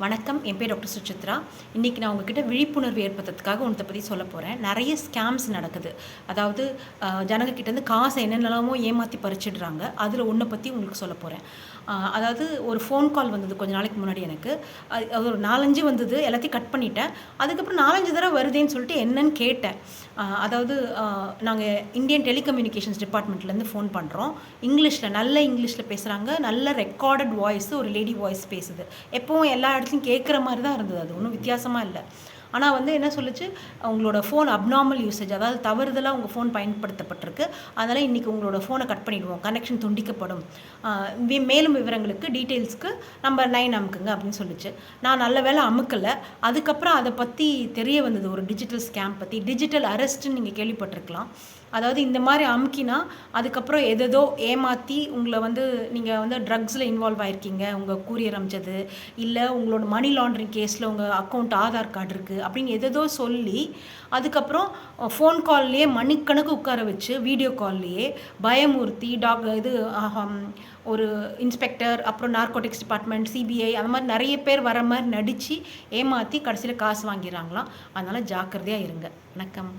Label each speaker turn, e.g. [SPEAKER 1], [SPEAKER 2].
[SPEAKER 1] வணக்கம். என் பேர் டாக்டர் சுசித்ரா. இன்றைக்கி நான் உங்ககிட்ட விழிப்புணர்வு ஏற்படுத்துறதுக்காக ஒன்றத்தை பற்றி சொல்ல போகிறேன். நிறைய ஸ்கேம்ஸ் நடக்குது. அதாவது ஜனங்கக்கிட்டேருந்து காசை என்னென்னலாமோ ஏமாற்றி பறிச்சிடுறாங்க. அதில் ஒன்றை பற்றி உங்களுக்கு சொல்ல போகிறேன். அதாவது ஒரு ஃபோன் கால் வந்தது கொஞ்ச நாளைக்கு முன்னாடி எனக்கு. அது ஒரு 4-5 வந்தது. எல்லாத்தையும் கட் பண்ணிட்டேன். அதுக்கப்புறம் 4-5 தடவை வருதேன்னு சொல்லிட்டு என்னன்னு கேட்டேன். அதாவது நாங்கள் இந்தியன் டெலிகம்யூனிகேஷன்ஸ் டிபார்ட்மெண்ட்லேருந்து ஃபோன் பண்ணுறோம். நல்ல இங்கிலீஷில் பேசுகிறாங்க. நல்ல ரெக்கார்டட் வாய்ஸ், ஒரு லேடி வாய்ஸ் பேசுது. எப்போவும் எல்லா இடத்துலையும் கேட்குற மாதிரி தான் இருந்தது. அது ஒன்றும் வித்தியாசமாக இல்லை. ஆனால் என்ன சொல்லுச்சு, உங்களோட ஃபோன் அப்நார்மல் யூசேஜ், அதாவது தவறுதலாக உங்கள் ஃபோன் பயன்படுத்தப்பட்டிருக்கு. அதனால் இன்றைக்கி உங்களோட ஃபோனை கட் பண்ணிவிடுவோம், கனெக்ஷன் துண்டிக்கப்படும். மேலும் விவரங்களுக்கு டீட்டெயில்ஸ்க்கு நம்பர் 9 அமுக்குங்க அப்படின்னு சொல்லிச்சு. நான் நல்ல வேலை அமுக்கலை. அதுக்கப்புறம் அதை பற்றி தெரிய வந்தது, ஒரு டிஜிட்டல் ஸ்கேம் பற்றி. டிஜிட்டல் அரெஸ்ட்டுன்னு நீங்கள் கேள்விப்பட்டிருக்கலாம். அதாவது இந்த மாதிரி அமுக்கினா அதுக்கப்புறம் எதோ ஏமாற்றி உங்களை நீங்கள் ட்ரக்ஸில் இன்வால்வ் ஆகிருக்கீங்க, உங்கள் கூரியர் அமைச்சது, இல்லை உங்களோட மணி லாண்ட்ரிங் கேஸில் உங்கள் அக்கௌண்ட் ஆதார் கார்டு இருக்குது அப்படின்னு எதோ சொல்லி அதுக்கப்புறம் ஃபோன் கால்லையே மணிக்கணக்கு உட்கார வச்சு வீடியோ கால்லையே பயமுறுத்தி ஒரு இன்ஸ்பெக்டர், அப்புறம் நார்கோட்டிக்ஸ் டிபார்ட்மெண்ட், சிபிஐ, அந்த மாதிரி நிறைய பேர் வர மாதிரி நடித்து ஏமாற்றி கடைசியில் காசு வாங்கிடுறாங்களாம். அதனால் ஜாக்கிரதையாக இருங்க. வணக்கம்.